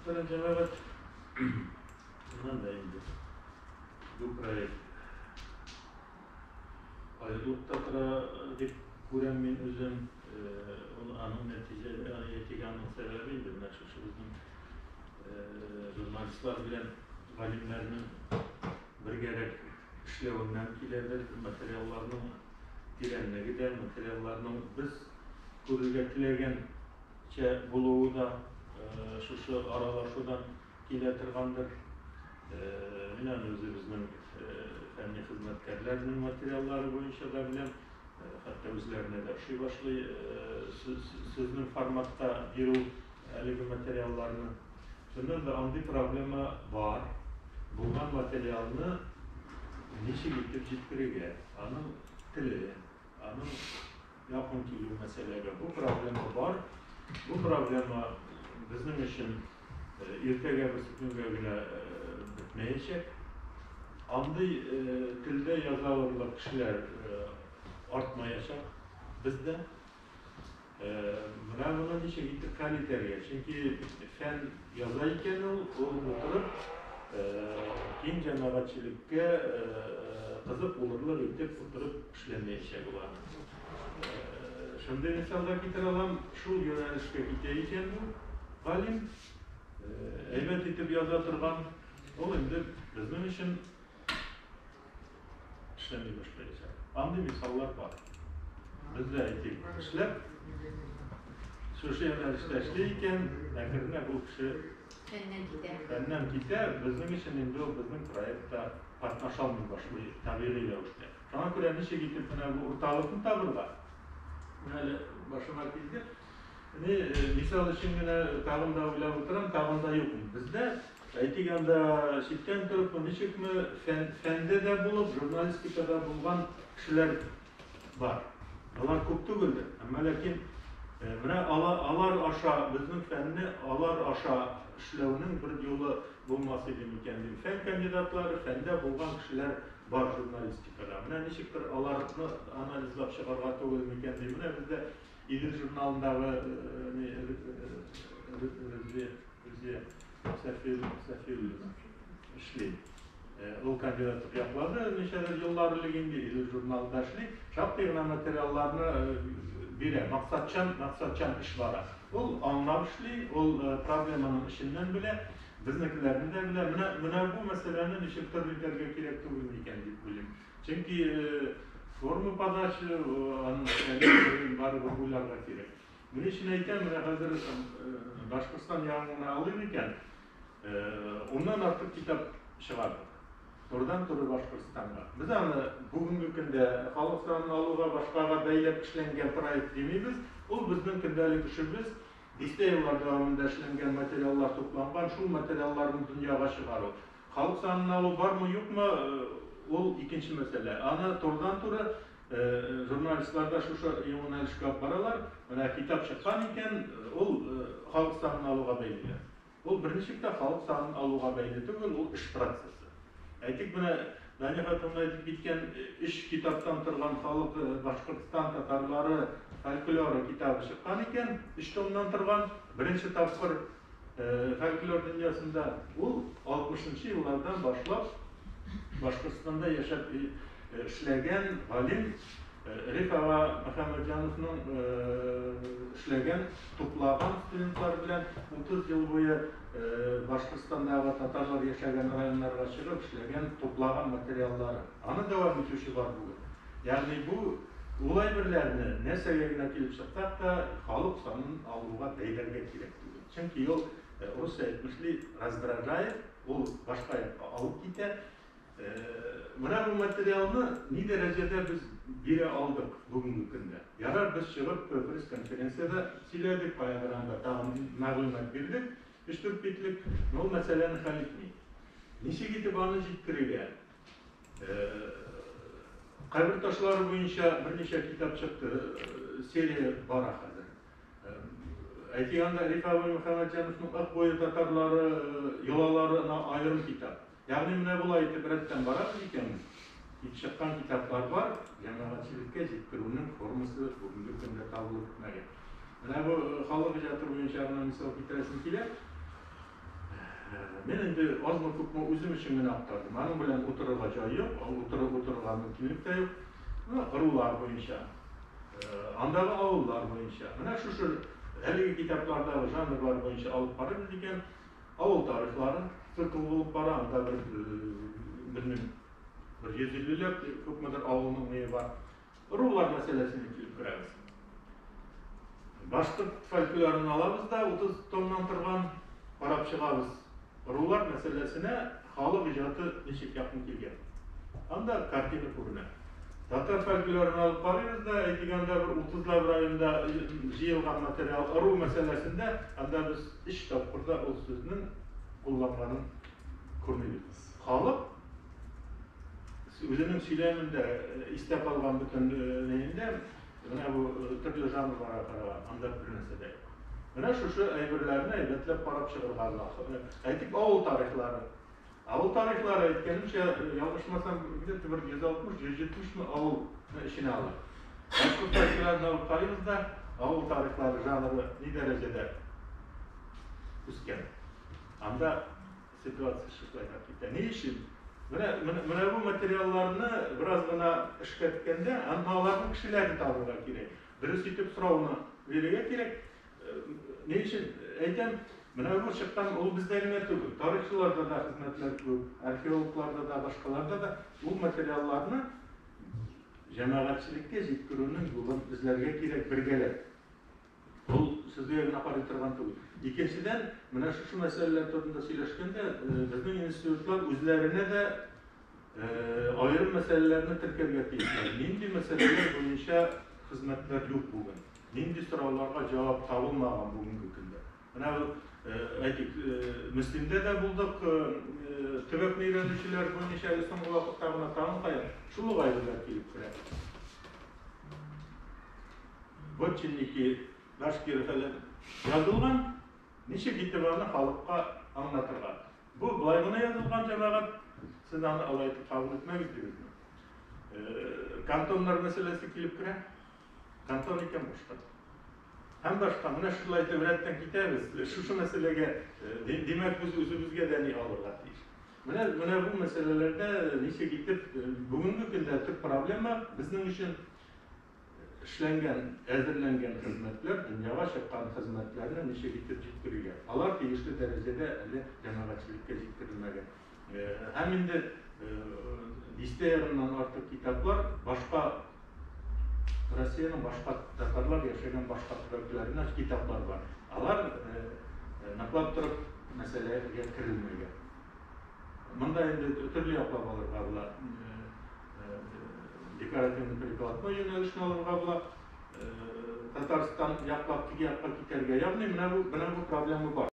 Mesela cemaat bundan da indi. Bu proyekt ayrılıkta tıra dip kuran min özüm onun neticeleri yetiganın sebebiydi. Şu bizim jurnalistler bilen galimlerinin bir gerek işlevinden kilerler, materyallarının direnine gider, materyallarının biz kurulgetilergen buluğu da şu aralaşıdan kiletirgandır. Yine özümüzün fenli hizmetkarlarının materyalları boyunca da bilen hatta özlerine de şu başlı sözünün formatta bir elgi materyallarını şundan da andi problemi var. Bulgan materyalını niçin getirip ciddirege, anın tili, anın yapım gibi meseleleri bu problemi var. Bu problemi bizim için irtege bir sütünge bile bitmeyecek. Andı tilde yazarlar kişiler artmayacak. Bizde bunun için gittik kaliteye. Çünkü fen yazarken o oturup kim cemaatçilikte kızıp olurlar gittik oturup işlenmeyecek olan. Şimdi misalda getirelim şu yönelişte gideceğiken bu galim elbet itip yazatırgan o indi bizim için işlemeye başlayacak. Andı misallar var. Bizde etik işler şu yönelişte işleyken nekirine bu kişi benden gider, bizim için indi o bizim proyekte patnaşalmıyor başlıyor, tabiriyle işte. Şuna göre nişe gitip bu ortalıkın tabırlar. Yani başıma geldi. Misal için yine tağımda bile oturan, tağımda yok mu? Bizde etik anda sitten tarafı nişik mi fende de bulup, jurnalistikada bulgan kişiler var. Onlar koptu güldü. Ama lakin alar aşağı, bizim fenni alar aşağı işlevinin bir yolu bulması demeyken fen kandidatları, fende bulgan kişiler var jurnalistikada. Mine nişiktir alarını analizlap çıkarga to'g'ilmikan deyman. Bizde İdil jurnalındağı Sefil işleydi. O kandidatlık yapıldı. Neşeler yıllarlıginde İdil jurnalında işleydi. Şaptığına materyallarını bire, maksatçan iş var. O anlam işleydi, o problemanın işinden bile bizimkilerden de bile bu meselenin işittir bildirge gerek to'g'ilmikan deyip bileyim. Çünkü formu padaşı var bulgularga gerek. Bunun için ayten hazır Başkırstan yağmurunu alırken ondan artık kitap çıkardık. Oradan turu Başkırstan'a. Biz onu bugünkü günde halk sanını alığa başkaga beylep işlengen proyekt demeymiz. O bizden gündelik işimiz. İşte yıllar devamında işlengen materyallar toplangan, şu materyalların dünyaya çıkarı. Halk sanını alı var mı yok mu? O ikinci mesele. Ana tordan tura jurnalistlarda şu yönelişke baralar, kitap çıkan iken o halk sanını alığa beyliler. O birinci de halk sanını alığa beylidir, o iş prosesi. Aytik buna bence hatırımda edip gitken iş kitaptan turgan halk Başkırtistan Tatarları folklor kitabı çıkan iken işte ondan turgan birinci tapkır folklor dünyasında o 60. yıllardan başlap Başkırtistan'da yaşap işlegen galim Rifava Muhamedcanov'un işlegen toplagan studentlar bilen 30 yıl boyu Başkırtistan'da Tatarlar yaşayan rayonlarga çıkıp işlegen toplagan materyalları. Anı devam etüşü var bugün. Yani bu olay birlerini ne sebebine kelip çıksak da halk sanın alığa beylerge gerek. Çünkü yol Rusya etmişli razdражает, o başka alıp gider. Bu materyalını ne derecede biz biri aldık bugünkü günde. Yarar biz çıkıp Köprüs konferansiyada siledik paylarında malumat verdik. 3-4 bitlik o meseleni hal etmeyi. Nişe gidip anı ciddirige. Kabir taşları boyunca bir neçe kitap çıktı, seriye var hazır. Aytiyanda Rifava Muhamedcanov'un ak boyu Tatarları, yolalarına ayrım kitap. Yani mine bu ayeti biretten barar iken çıkan kitaplar var, cemaatçilikte ciddirunun forması bugünkü günde tablo etmeye. Mine bu halk icatı boyunca misal bitiresin kiler. Men endi ozmi-ko'pmi o'zim uchun men aqtardim. Mening bilan o'tirishga joy yo'q, o'tirishga mumkinlik de yo'q. Rular bo'yicha, andagi ovullar bo'yicha, mana shu haligi kitoblardagi janrlar bo'yicha olib borib degan ovul tarixlari sikl bo'lib bora, anda bir 150'lab ko'pmedir ovulning neyi var. Rular meselesini kelib ko'ramiz. Başka folklorini alabız da 30 tondan turgan qarab chiqamiz. Rular meselesine hali ijatı nechik yaqin kelgan. Anda kartina ko'rinadi. Tatar folklorini alıp qaraymiz da aytganda bir 30'lar rayonida jiyilgan material ruh meselesinde anda biz ish topqirda o sözünün kullanmanın ko'rmaymiz. Xalq özünün söyleminde istep algan bütün neyinde bu türlü janrlara qaragan anda bir narsa da yo'q. Mana shu aybirlarni aybetlab qarab chiqarganlar. Aytib ovul tarihlari. Ovul tarihlari aytganimcha, yanlışmasam bir 160-170 mi ovul ishini oldi. Boshqa tarixlarni olib qaraymiz-da, ovul tarihlari janri ne derecede o'sgan. Anda situatsiya shunday ketadi. Ne ishim? Mana bu materiallarni birozgina ishga etkanda, ularning kishilarini tanirga kerak. Birisi yetib so'rovni berishga kerak. Ne için? Aytam, mana bu chiqqan u bizlarga tugul. Tarixchilarda da xizmatlar ko'p, arxeologlarda da, boshqalarda da bu materiallarni jamoatchilikka yetkazishning yo'lini bizlarga kerak birgalar. Bu sizga naqaray turgan tugul. İkinciden, mana şu meseleler turunda söylashganda, bizning institutlar o'zlarini de ayrim meselelerini tirkabga tegishadi. Nindi meseleler bo'yicha xizmatlar yo'q bo'lgan. Nindi so'rovlarga javob topilmagan bugungi kunda. Mana bu aytik Müslim'de de bulduk tübek neyrenişçiler bo'yicha so'nggi vaqtda tanqayan shulu g'ayrilar kelib turadi. Botchinniki Bashkir falan yazılgan neçe gittiğini halkka anlatırlar. Bu bulaygına yazılgan cemaat siz alaydı kabul etmek istiyorsunuz. Kantonlar meselesi kelip kire. Kanton iken başka. Hem başka, mana şulaydı öğretten gideriz. Şu meselege demek biz özümüzge deni alırlar deyir. Mana bu meselelerde neçe gittip bugünkü günde Türk problemi bizning için işlengen, ezberlengen hizmetler, dünyaya çıkan hizmetlerini neşe getirip alar değişli derecede cemaatçilikte getirilmegen. Hem indi liste yarından artık kitaplar başka Rusya'nın başka Tatarlar yaşayan başka bölgelerinde kitaplar var. Alar naklap durup meseleye getirilmegen. Bunda indi türlü yaplamalar var. Dekorativni prikladma yönelişini alırga Tataristan yaklap tigi yapmak iterge. Yani mana bu problemi var.